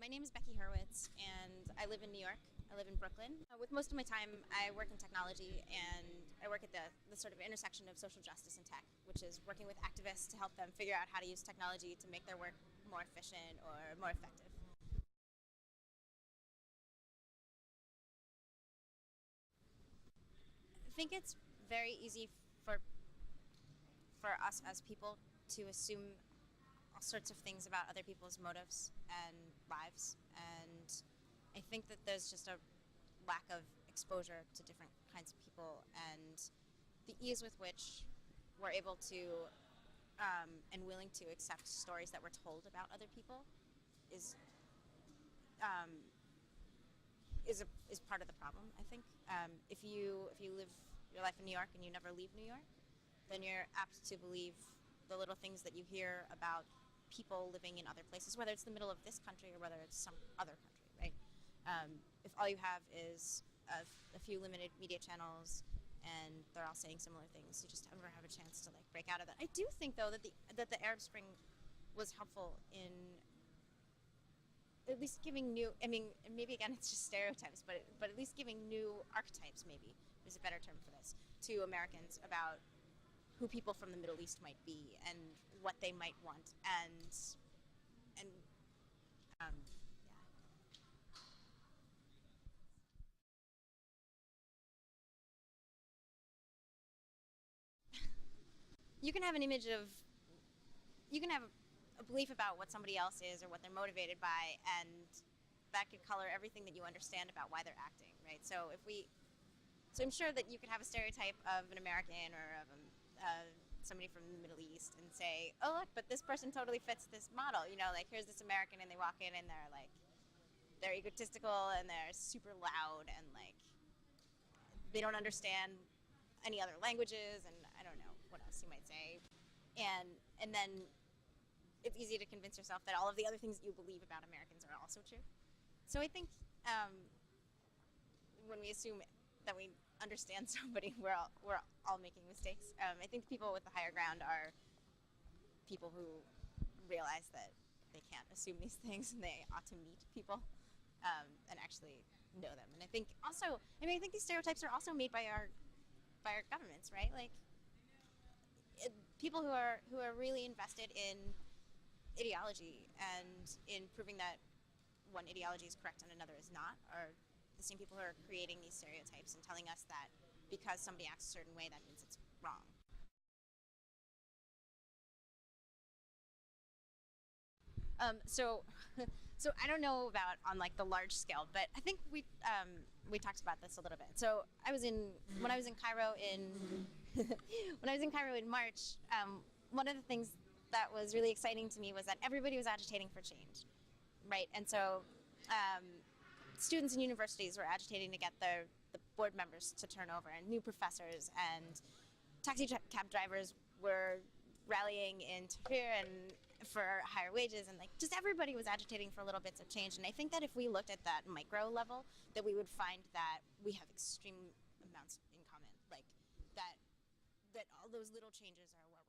My name is Becky Hurwitz, and I live in New York. I live in Brooklyn. With most of my time, I work in technology, and I work at the sort of intersection of social justice and tech, which is working with activists to help them figure out how to use technology to make their work more efficient or more effective. I think it's very easy for for us as people to assume all sorts of things about other people's motives and lives, and I think that there's just a lack of exposure to different kinds of people, and the ease with which we're able to and willing to accept stories that we're told about other people is um, is part of the problem. I think if you live your life in New York and you never leave New York, then you're apt to believe the little things that you hear about people living in other places, whether it's the middle of this country or whether it's some other country, right? If all you have is a few limited media channels and they're all saying similar things, you just never have a chance to like break out of that. I do think though that the Arab Spring was helpful in at least giving new. I mean, maybe again it's just stereotypes, but at least giving new archetypes maybe is a better term for this to Americans about who people from the Middle East might be and what they might want, and you can have an image of you can have a belief about what somebody else is or what they're motivated by, and that could color everything that you understand about why they're acting, right? So I'm sure that you could have a stereotype of an American or of somebody from the Middle East and say, oh look, but this person totally fits this model. You know, like here's this American and they walk in and they're egotistical and they're super loud and like they don't understand any other languages and I don't know what else you might say. And then it's easy to convince yourself that all of the other things that you believe about Americans are also true. So I think when we assume that we understand somebody, we're all making mistakes. I think the people with the higher ground are people who realize that they can't assume these things and they ought to meet people and actually know them. And I think also, I think these stereotypes are also made by our governments, right? Like people who are really invested in ideology and in proving that one ideology is correct and another is not are the same people who are creating these stereotypes and telling us that because somebody acts a certain way, that means it's wrong. So, so I don't know about on like the large scale, but I think we talked about this a little bit. So when I was in Cairo in when I was in Cairo in March. One of the things that was really exciting to me was that everybody was agitating for change, right? And so students in universities were agitating to get the board members to turn over, and new professors and taxi cab drivers were rallying in Tahrir and for higher wages, and like just everybody was agitating for little bits of change. And I think that if we looked at that micro level, that we would find that we have extreme amounts in common, like that all those little changes are what